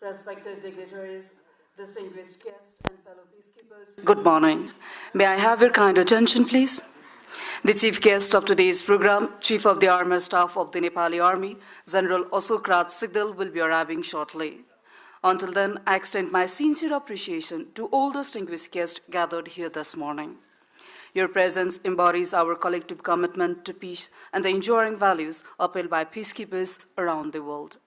respected dignitaries, distinguished guests, and fellow peacekeepers. Good morning. May I have your kind attention, please? The chief guest of today's program, Chief of the Army Staff of the Nepali Army, General Asokrat Sigdal, will be arriving shortly. Until then, I extend my sincere appreciation to all distinguished guests gathered here this morning. Your presence embodies our collective commitment to peace and the enduring values upheld by peacekeepers around the world.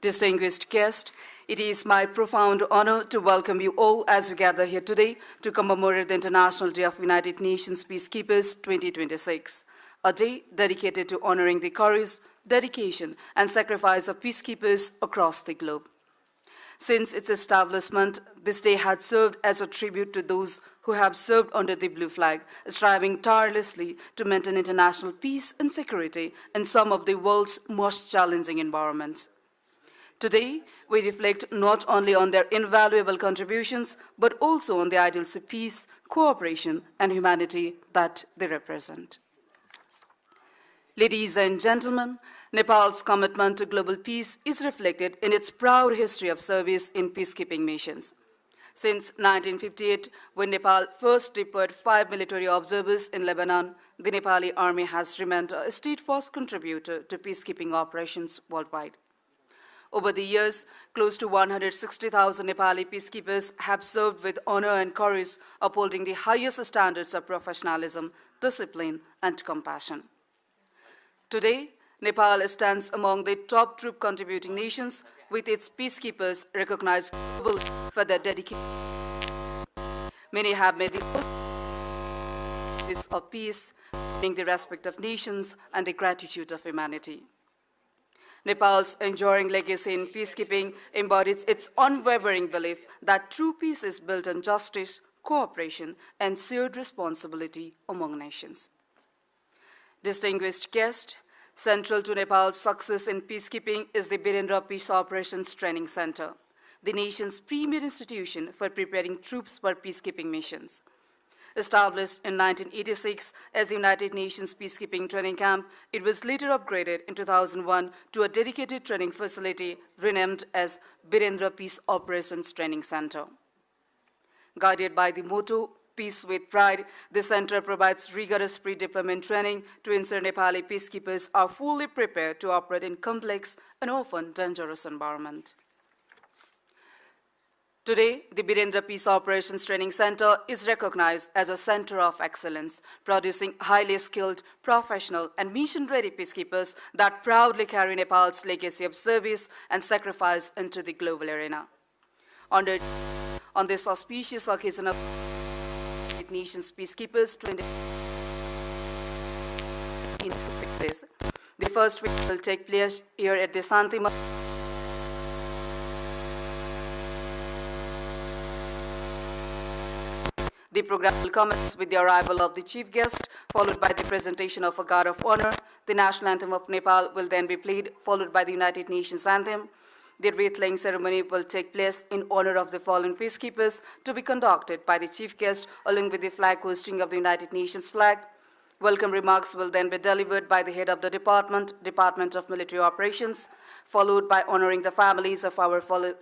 Distinguished guests, it is my profound honor to welcome you all as we gather here today to commemorate the International Day of United Nations Peacekeepers 2026, a day dedicated to honoring the courage, dedication, and sacrifice of peacekeepers across the globe. Since its establishment, this day had served as a tribute to those who have served under the blue flag, striving tirelessly to maintain international peace and security in some of the world's most challenging environments. Today, we reflect not only on their invaluable contributions, but also on the ideals of peace, cooperation, and humanity that they represent. Ladies and gentlemen, Nepal's commitment to global peace is reflected in its proud history of service in peacekeeping missions. Since 1958, when Nepal first deployed 5 military observers in Lebanon, the Nepali Army has remained a steadfast contributor to peacekeeping operations worldwide. Over the years, close to 160,000 Nepali peacekeepers have served with honor and courage, upholding the highest standards of professionalism, discipline, and compassion. Today, Nepal stands among the top troop contributing nations, with its peacekeepers recognized globally for their dedication. Many have made the oath of peace, earning the respect of nations and the gratitude of humanity. Nepal's enduring legacy in peacekeeping embodies its unwavering belief that true peace is built on justice, cooperation, and shared responsibility among nations. Distinguished guest, central to Nepal's success in peacekeeping is the Birendra Peace Operations Training Center, the nation's premier institution for preparing troops for peacekeeping missions. Established in 1986 as the United Nations Peacekeeping Training Camp, it was later upgraded in 2001 to a dedicated training facility renamed as Birendra Peace Operations Training Center. Guided by the motto, Peace with Pride, the center provides rigorous pre-deployment training to ensure Nepali peacekeepers are fully prepared to operate in complex and often dangerous environments. Today, the Birendra Peace Operations Training Center is recognized as a center of excellence, producing highly skilled, professional, and mission-ready peacekeepers that proudly carry Nepal's legacy of service and sacrifice into the global arena. On this auspicious occasion of United Nations Peacekeepers 2026, the first week will take place here at the Santima. The program will commence with the arrival of the chief guest, followed by the presentation of a guard of honor. The national anthem of Nepal will then be played, followed by the United Nations anthem. The wreath-laying ceremony will take place in honor of the fallen peacekeepers, to be conducted by the chief guest, along with the flag hoisting of the United Nations flag. Welcome remarks will then be delivered by the head of the Department of Military Operations, followed by honoring the families of our fallen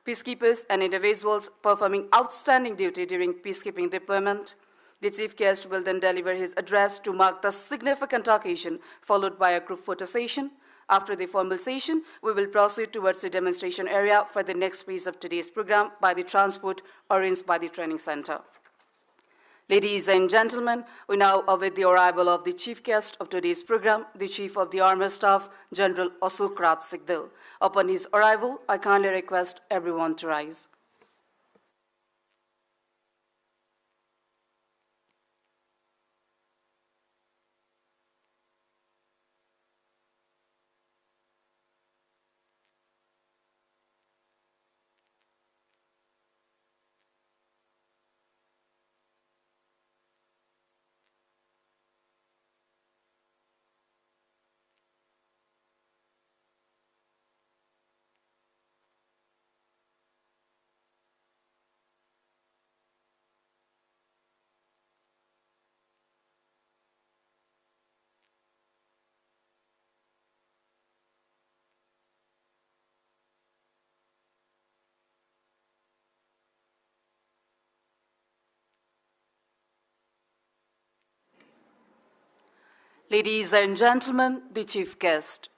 peacekeepers and individuals performing outstanding duty during peacekeeping deployment. The chief guest will then deliver his address to mark the significant occasion, followed by a group photo session. After the formal session, we will proceed towards the demonstration area for the next phase of today's program by the transport arranged by the training center. Ladies and gentlemen, we now await the arrival of the chief guest of today's program, the Chief of the Army Staff, General Asokrat Sigdal. Upon his arrival, I kindly request everyone to rise. Ladies and gentlemen, the chief guest.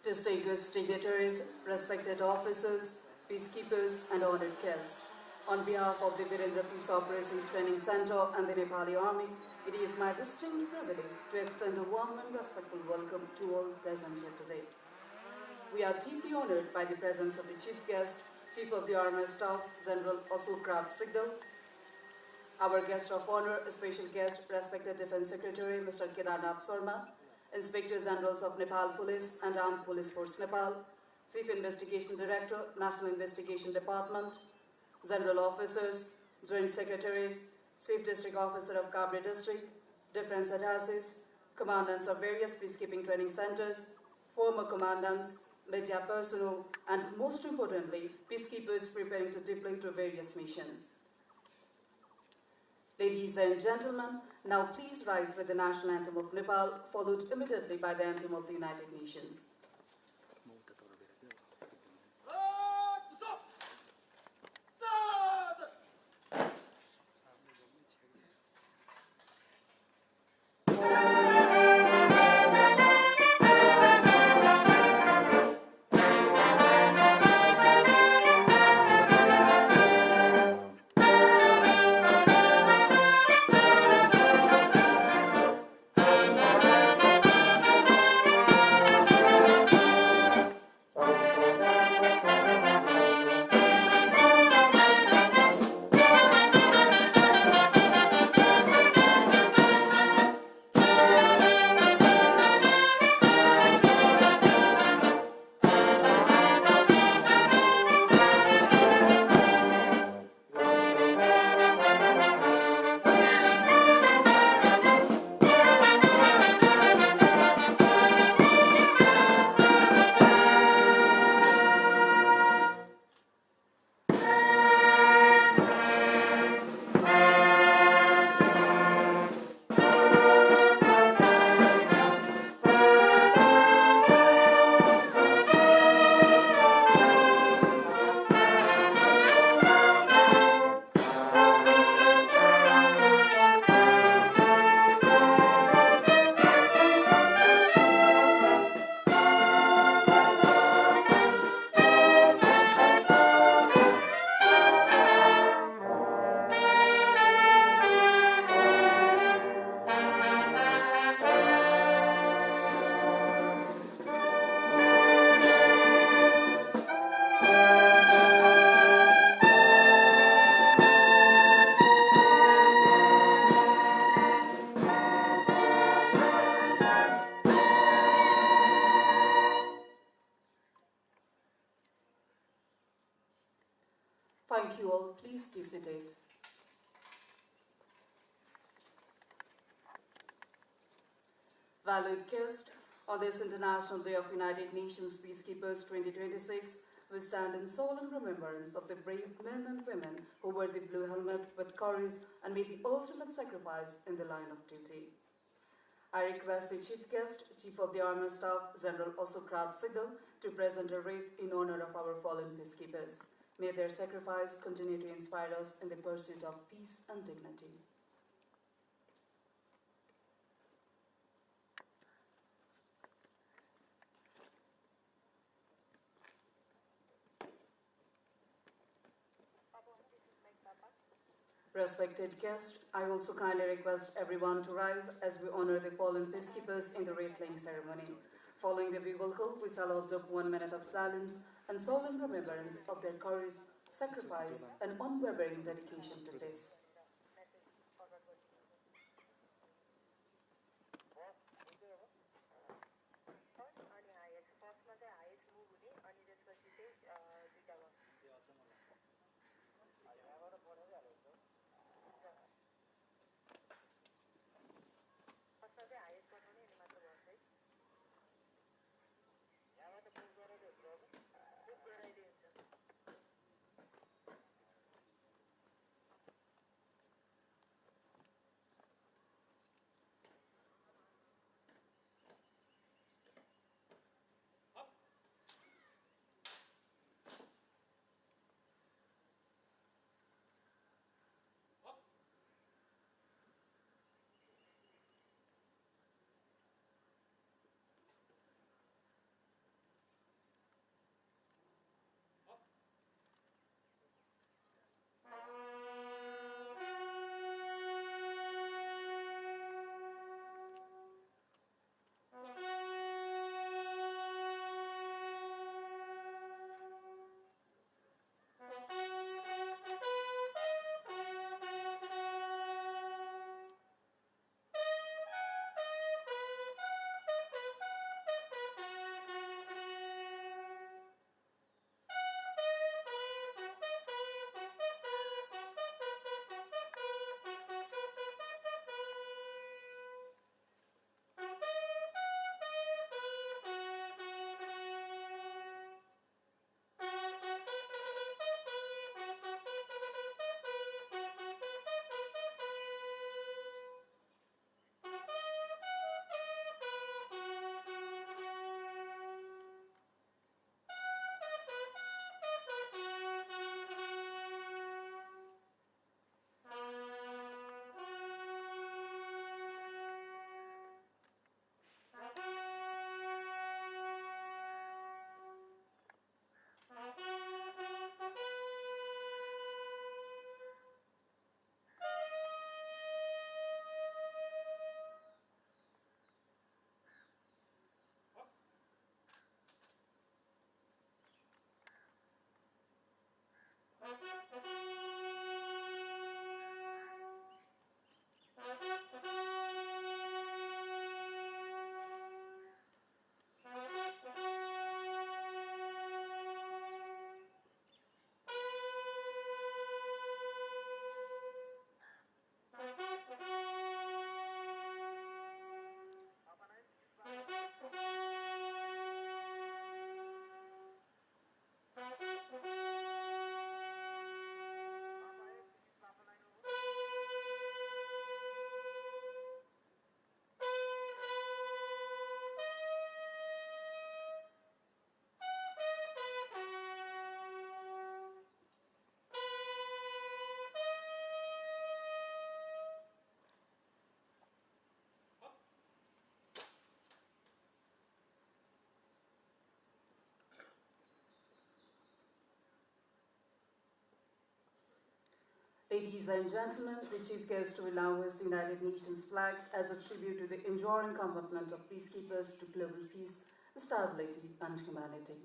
Distinguished dignitaries, respected officers, peacekeepers, and honored guests. On behalf of the Virendra Peace Operations Training Center and the Nepali Army, it is my distinct privilege to extend a warm and respectful welcome to all present here today. We are deeply honored by the presence of the chief guest, Chief of the Army Staff, General Ashok Raj Sigdal, our guest of honor, special guest, respected Defense Secretary, Mr. Kedarnath Sharma, Inspector Generals of Nepal Police and Armed Police Force Nepal, Chief Investigation Director, National Investigation Department, General Officers, Joint Secretaries, Chief District Officer of Kabri District, Defense Attaches, Commandants of various peacekeeping training centers, former commandants, media personnel, and most importantly, peacekeepers preparing to deploy to various missions. Ladies and gentlemen, now please rise with the national anthem of Nepal, followed immediately by the anthem of the United Nations. Thank you all. Please be seated. Valued guests, on this International Day of United Nations Peacekeepers 2026, we stand in solemn remembrance of the brave men and women who wear the blue helmet with courage and made the ultimate sacrifice in the line of duty. I request the Chief Guest, Chief of the Army Staff, General Osokrat Sigil, to present a wreath in honor of our fallen peacekeepers. May their sacrifice continue to inspire us in the pursuit of peace and dignity. Respected guests, I also kindly request everyone to rise as we honor the fallen peacekeepers in the wreath-laying ceremony. Following the bugle call, we shall observe 1 minute of silence and solemn remembrance of their courage, sacrifice, and unwavering dedication to peace. Ladies and gentlemen, the Chief Guest will now hoist the United Nations flag as a tribute to the enduring commitment of peacekeepers to global peace, stability, and humanity.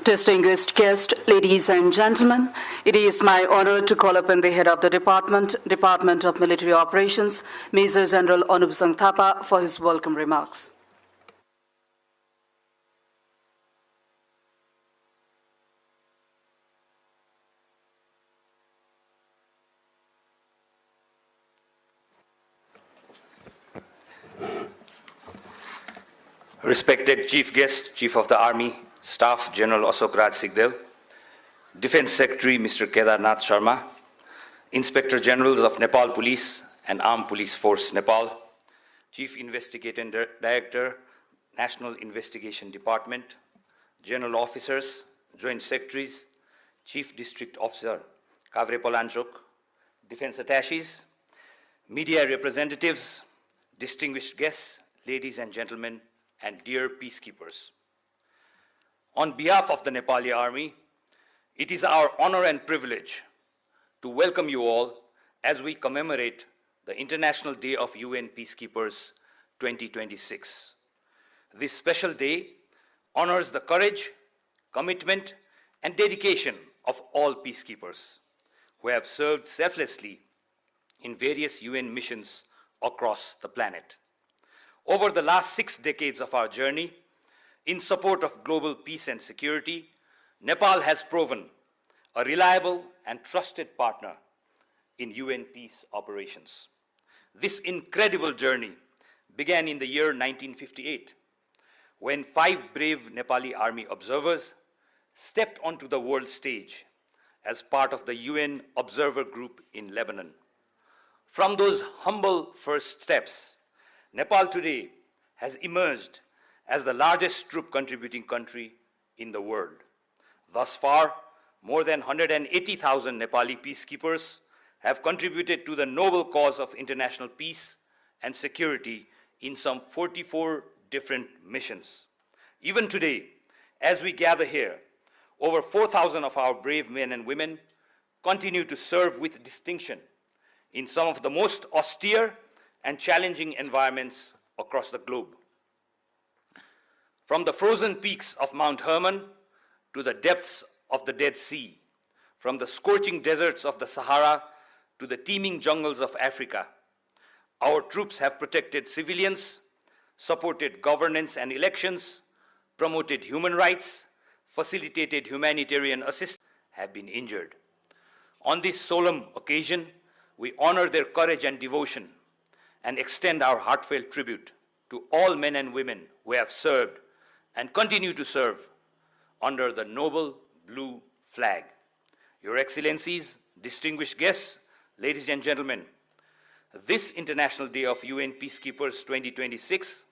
Distinguished guests, ladies and gentlemen, it is my honor to call upon the head of the Department of Military Operations, Major General Onubsang Thapa, for his welcome remarks. Respected Chief Guest, Chief of the Army Staff, General Ashok Raj Sikdel, Defense Secretary Mr. Kedarnath Sharma, Inspector Generals of Nepal Police and Armed Police Force Nepal, Chief Investigating Director, National Investigation Department, General Officers, Joint Secretaries, Chief District Officer Kavre Palanchok, Defense Attaches, media representatives, distinguished guests, ladies and gentlemen, and dear peacekeepers. On behalf of the Nepali Army, it is our honor and privilege to welcome you all as we commemorate the International Day of UN Peacekeepers 2026. This special day honors the courage, commitment, and dedication of all peacekeepers who have served selflessly in various UN missions across the planet. Over the last 6 decades of our journey, in support of global peace and security, Nepal has proven a reliable and trusted partner in UN peace operations. This incredible journey began in the year 1958, when 5 brave Nepali Army observers stepped onto the world stage as part of the UN Observer Group in Lebanon. From those humble first steps, Nepal today has emerged as the largest troop contributing country in the world. Thus far, more than 180,000 Nepali peacekeepers have contributed to the noble cause of international peace and security in some 44 different missions. Even today, as we gather here, over 4,000 of our brave men and women continue to serve with distinction in some of the most austere and challenging environments across the globe. From the frozen peaks of Mount Hermon to the depths of the Dead Sea, from the scorching deserts of the Sahara to the teeming jungles of Africa, our troops have protected civilians, supported governance and elections, promoted human rights, facilitated humanitarian assistance, have been injured. On this solemn occasion, we honor their courage and devotion and extend our heartfelt tribute to all men and women who have served and continue to serve under the noble blue flag. Your Excellencies, distinguished guests, ladies and gentlemen, this International Day of UN Peacekeepers 2026,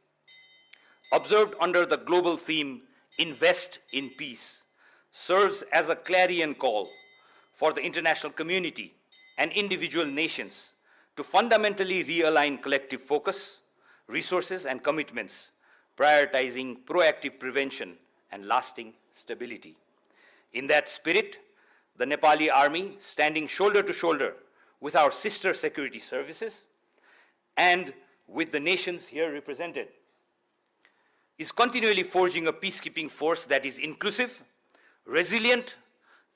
observed under the global theme, Invest in Peace, serves as a clarion call for the international community and individual nations to fundamentally realign collective focus, resources, and commitments, prioritizing proactive prevention and lasting stability. In that spirit, the Nepali Army, standing shoulder to shoulder with our sister security services and with the nations here represented, is continually forging a peacekeeping force that is inclusive, resilient,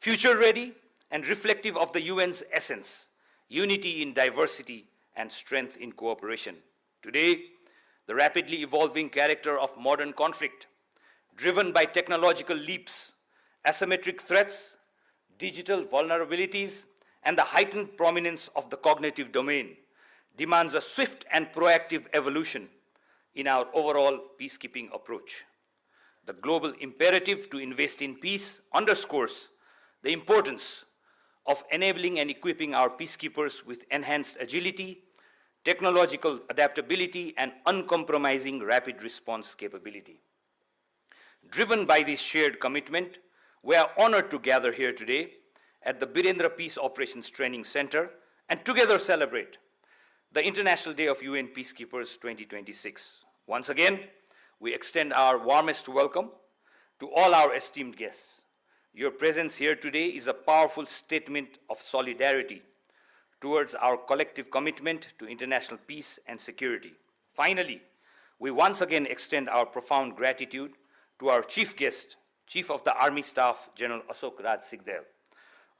future-ready, and reflective of the UN's essence: unity in diversity and strength in cooperation. Today, the rapidly evolving character of modern conflict, driven by technological leaps, asymmetric threats, digital vulnerabilities, and the heightened prominence of the cognitive domain, demands a swift and proactive evolution in our overall peacekeeping approach. The global imperative to invest in peace underscores the importance of enabling and equipping our peacekeepers with enhanced agility, technological adaptability, and uncompromising rapid response capability. Driven by this shared commitment, we are honored to gather here today at the Birendra Peace Operations Training Center and together celebrate the International Day of UN Peacekeepers 2026. Once again, we extend our warmest welcome to all our esteemed guests. Your presence here today is a powerful statement of solidarity towards our collective commitment to international peace and security. Finally, we once again extend our profound gratitude to our chief guest, Chief of the Army Staff, General Ashok Raj Sigdel.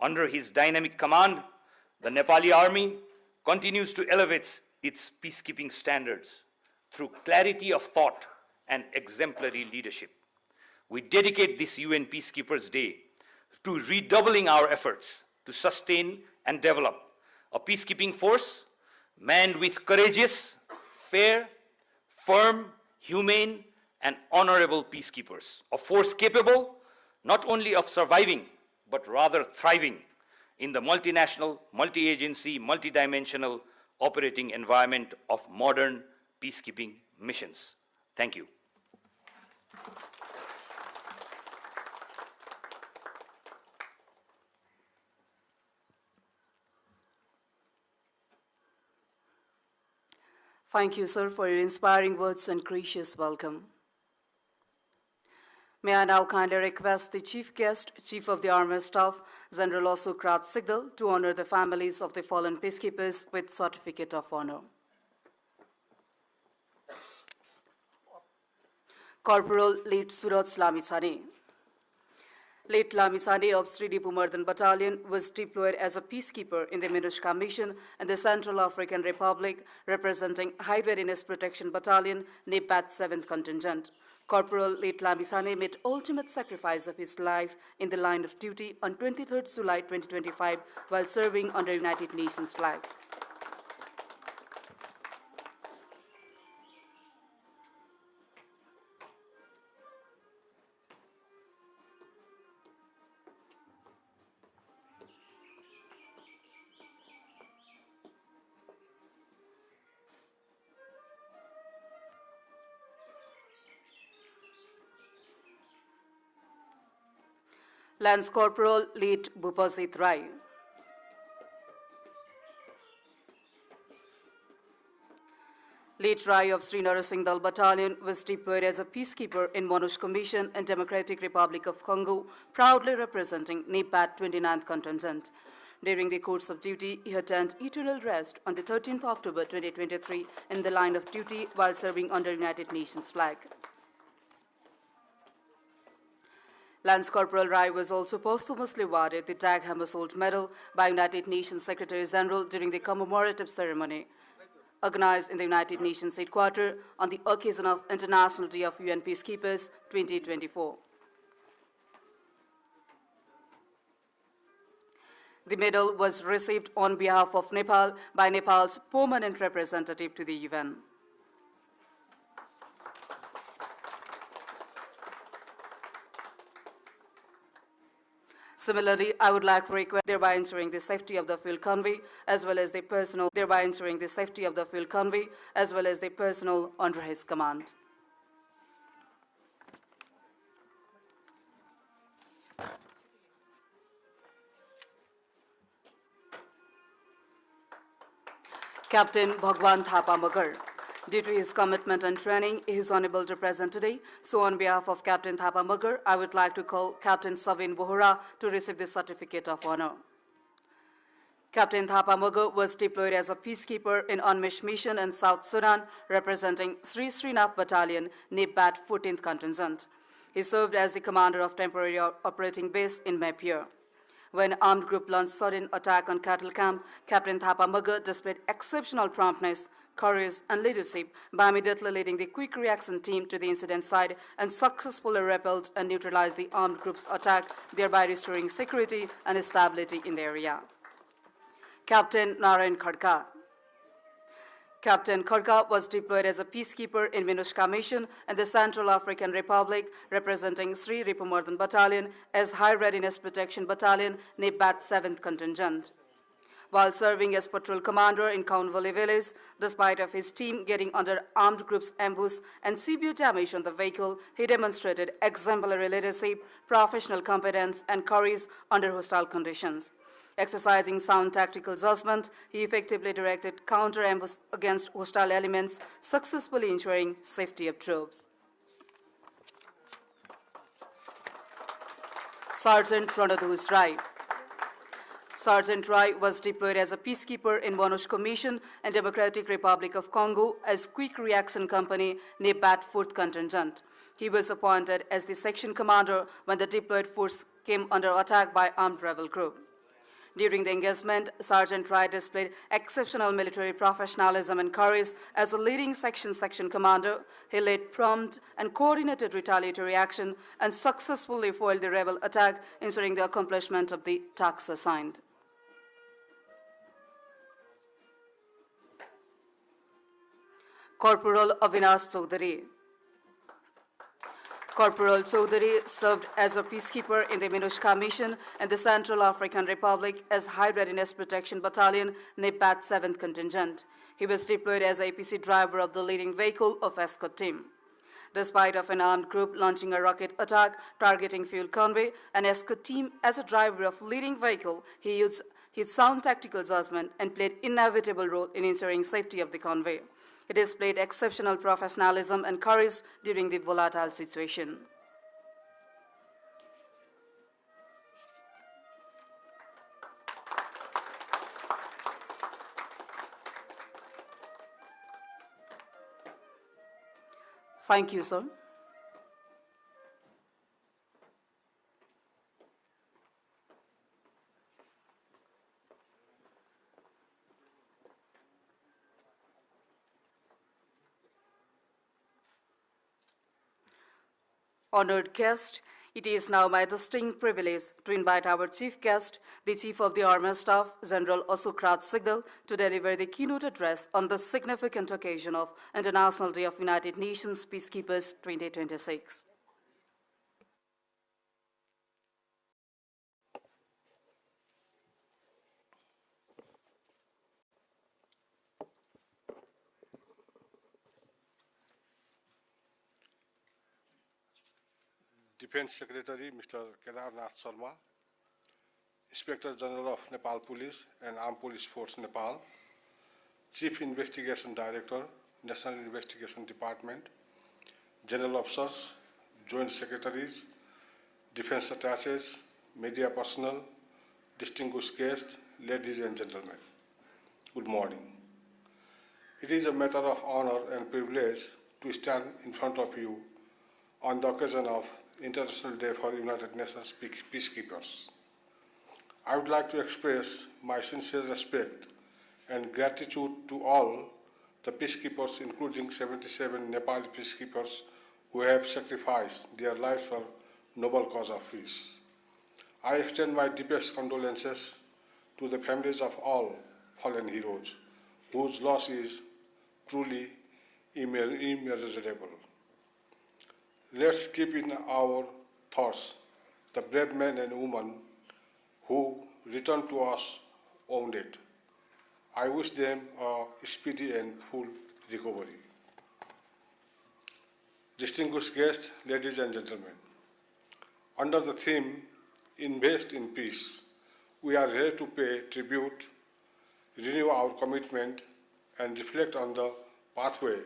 Under his dynamic command, the Nepali Army continues to elevate its peacekeeping standards through clarity of thought and exemplary leadership. We dedicate this UN Peacekeepers Day to redoubling our efforts to sustain and develop a peacekeeping force manned with courageous, fair, firm, humane, and honorable peacekeepers, a force capable not only of surviving, but rather thriving in the multinational, multi-agency, multidimensional operating environment of modern peacekeeping missions. Thank you. Thank you, sir, for your inspiring words and gracious welcome. May I now kindly request the Chief Guest, Chief of the Army Staff, General Ashok Raj Sigdel, to honor the families of the fallen peacekeepers with Certificate of Honor. Corporal Late Suraj Lamisani. Late Lamisani of Sri Pumardhan Battalion was deployed as a peacekeeper in the MINUSCA mission in the Central African Republic, representing High Readiness Protection Battalion, NEPAD 7th Contingent. Corporal Late Lamisani made ultimate sacrifice of his life in the line of duty on 23rd July 2025 while serving under United Nations flag. Lance Corporal Late Bhupajit Rai. Late Rai of Sri Narasingh Dal Battalion was deployed as a peacekeeper in MONUSCO mission in Democratic Republic of Congo, proudly representing NEPAD 29th Contingent. During the course of duty, he attained eternal rest on the 13th October 2023 in the line of duty while serving under United Nations flag. Lance Corporal Rai was also posthumously awarded the Dag Hammarskjöld Medal by United Nations Secretary General during the commemorative ceremony organized in the United Nations headquarters on the occasion of International Day of UN Peacekeepers 2024. The medal was received on behalf of Nepal by Nepal's permanent representative to the UN. Similarly, I would like to request, thereby ensuring the safety of the field convoy as well as the personnel, under his command. Captain Bhagwan Thapa Magar. Due to his commitment and training, he is unable to present today. So on behalf of Captain Thapa Magar, I would like to call Captain Savin Bohra to receive the Certificate of Honor. Captain Thapa Magar was deployed as a peacekeeper in UNMISS mission in South Sudan, representing Sri Srinath Battalion, NEPAD 14th Contingent. He served as the commander of temporary operating base in Mapier. When armed group launched sudden attack on cattle camp, Captain Thapa Magar displayed exceptional promptness, courage, and leadership by immediately leading the quick reaction team to the incident site and successfully repelled and neutralized the armed group's attack, thereby restoring security and stability in the area. Captain Narayan Khadka. Captain Khadka was deployed as a peacekeeper in MINUSCA mission in the Central African Republic, representing Sri Pumardhan Battalion as High Readiness Protection Battalion, NEPAD 7th Contingent. While serving as patrol commander in Kaunvali village, despite of his team getting under armed groups' ambush and severe damage on the vehicle, he demonstrated exemplary leadership, professional competence, and courage under hostile conditions. Exercising sound tactical judgment, he effectively directed counter-ambush against hostile elements, successfully ensuring safety of troops. Sergeant Pranadhus Rai. Sergeant Rai was deployed as a peacekeeper in MONUSCO mission and Democratic Republic of Congo as Quick Reaction Company NEPAT 4th Contingent. He was appointed as the section commander when the deployed force came under attack by armed rebel group. During the engagement, Sergeant Rai displayed exceptional military professionalism and courage as a leading section commander. He led prompt and coordinated retaliatory action and successfully foiled the rebel attack, ensuring the accomplishment of the tasks assigned. Corporal Avinash Chaudhary. Corporal Chaudhary served as a peacekeeper in the MINUSCA mission and the Central African Republic as High Readiness Protection Battalion, NEPAT 7th Contingent. He was deployed as APC driver of the leading vehicle of escort team. Despite of an armed group launching a rocket attack targeting fuel convoy, an escort team as a driver of leading vehicle, he used his sound tactical judgment and played inevitable role in ensuring safety of the convoy. He displayed exceptional professionalism and courage during the volatile situation. Thank you, sir. Honored guest, it is now my distinct privilege to invite our chief guest, the Chief of the Army Staff, General Ashok Raj Sigal, to deliver the keynote address on the significant occasion of International Day of United Nations Peacekeepers 2026. Defense Secretary Mr. Kedarnath Sharma, Inspector General of Nepal Police and Armed Police Force Nepal, Chief Investigation Director, National Investigation Department, General Officers, Joint Secretaries, Defense Attaches, media personnel, distinguished guests, ladies and gentlemen, good morning. It is a matter of honor and privilege to stand in front of you on the occasion of International Day for United Nations Peacekeepers. I would like to express my sincere respect and gratitude to all the peacekeepers, including 77 Nepali peacekeepers who have sacrificed their lives for noble cause of peace. I extend my deepest condolences to the families of all fallen heroes, whose loss is truly immeasurable. Let's keep in our thoughts the brave men and women who returned to us wounded. I wish them a speedy and full recovery. Distinguished guests, ladies and gentlemen, under the theme Invest in Peace, we are here to pay tribute, renew our commitment, and reflect on the pathway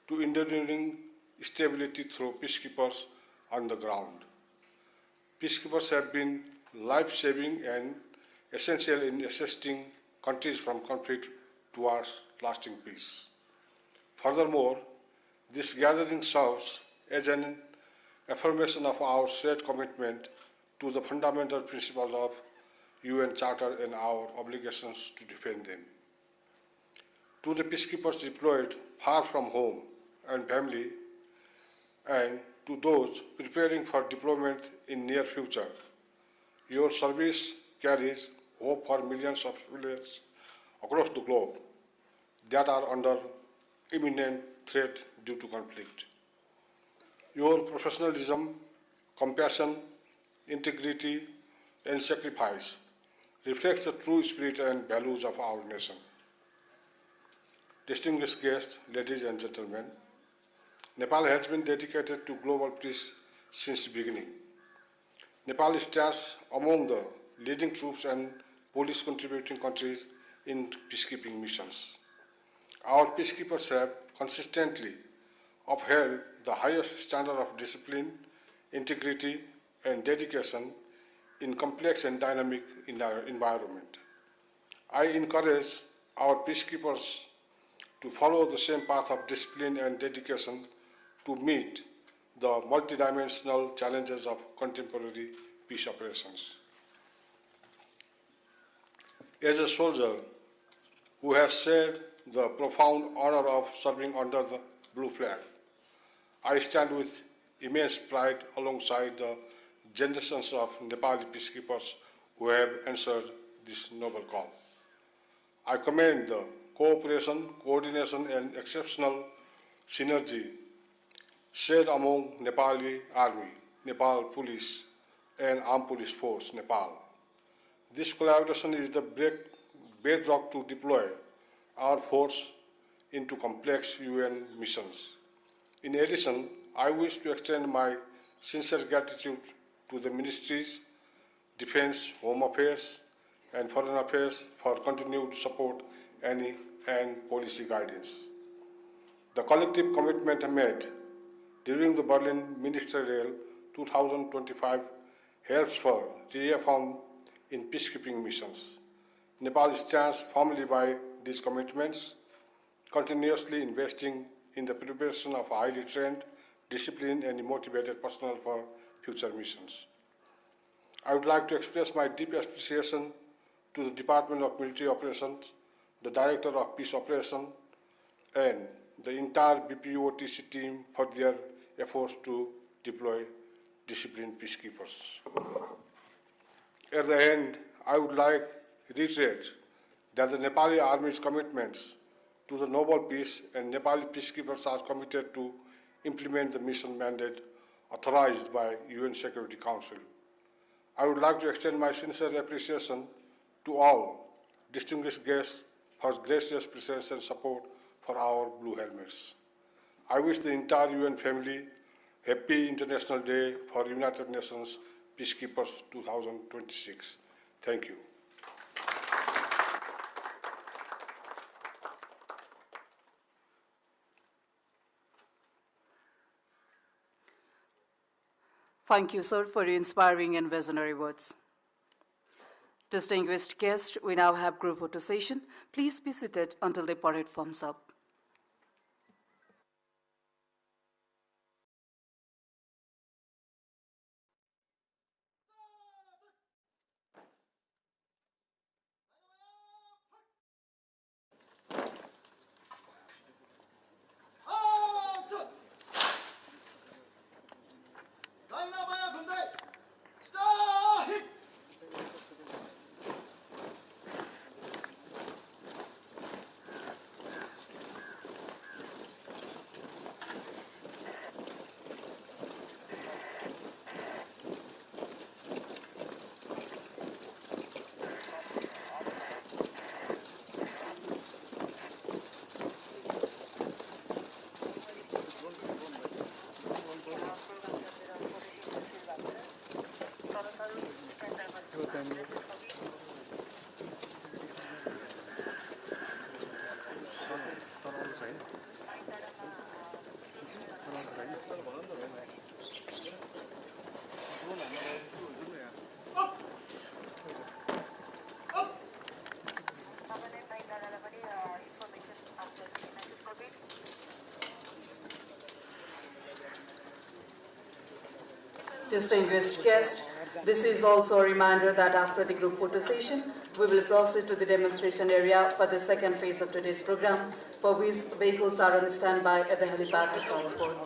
to enduring stability through peacekeepers on the ground. Peacekeepers have been life-saving and essential in assisting countries from conflict towards lasting peace. Furthermore, this gathering serves as an affirmation of our shared commitment to the fundamental principles of UN Charter and our obligations to defend them. To the peacekeepers deployed far from home and family, and to those preparing for deployment in near future, your service carries hope for millions of civilians across the globe that are under imminent threat due to conflict. Your professionalism, compassion, integrity, and sacrifice reflects the true spirit and values of our nation. Distinguished guests, ladies and gentlemen, Nepal has been dedicated to global peace since the beginning. Nepal stands among the leading troops and police contributing countries in peacekeeping missions. Our peacekeepers have consistently upheld the highest standard of discipline, integrity, and dedication in complex and dynamic environment. I encourage our peacekeepers to follow the same path of discipline and dedication to meet the multidimensional challenges of contemporary peace operations. As a soldier who has shared the profound honor of serving under the blue flag, I stand with immense pride alongside the generations of Nepali peacekeepers who have answered this noble call. I commend the cooperation, coordination, and exceptional synergy shared among Nepali Army, Nepal Police, and Armed Police Force, Nepal. This collaboration is the bedrock to deploy our force into complex UN missions. In addition, I wish to extend my sincere gratitude to the ministries, Defense, Home Affairs, and Foreign Affairs for continued support and policy guidance. The collective commitment made during the Berlin Ministerial 2025 helps for reaffirm in peacekeeping missions. Nepal stands firmly by these commitments, continuously investing in the preparation of highly trained, disciplined, and motivated personnel for future missions. I would like to express my deep appreciation to the Department of Military Operations, the Director of Peace Operations, and the entire BPOTC team for their efforts to deploy disciplined peacekeepers. At the end, I would like to reiterate that the Nepali Army's commitments to the noble peace and Nepali peacekeepers are committed to implement the mission mandate authorized by UN Security Council. I would like to extend my sincere appreciation to all distinguished guests for gracious presence and support for our Blue Helmets. I wish the entire UN family Happy International Day for United Nations Peacekeepers 2026. Thank you. Thank you, sir, for your inspiring and visionary words. Distinguished guests, we now have group photo session. Please be seated until the parade forms up. Distinguished guests, this is also a reminder that after the group photo session, we will proceed to the demonstration area for the second phase of today's program, for which vehicles are on standby at the helipad to transport.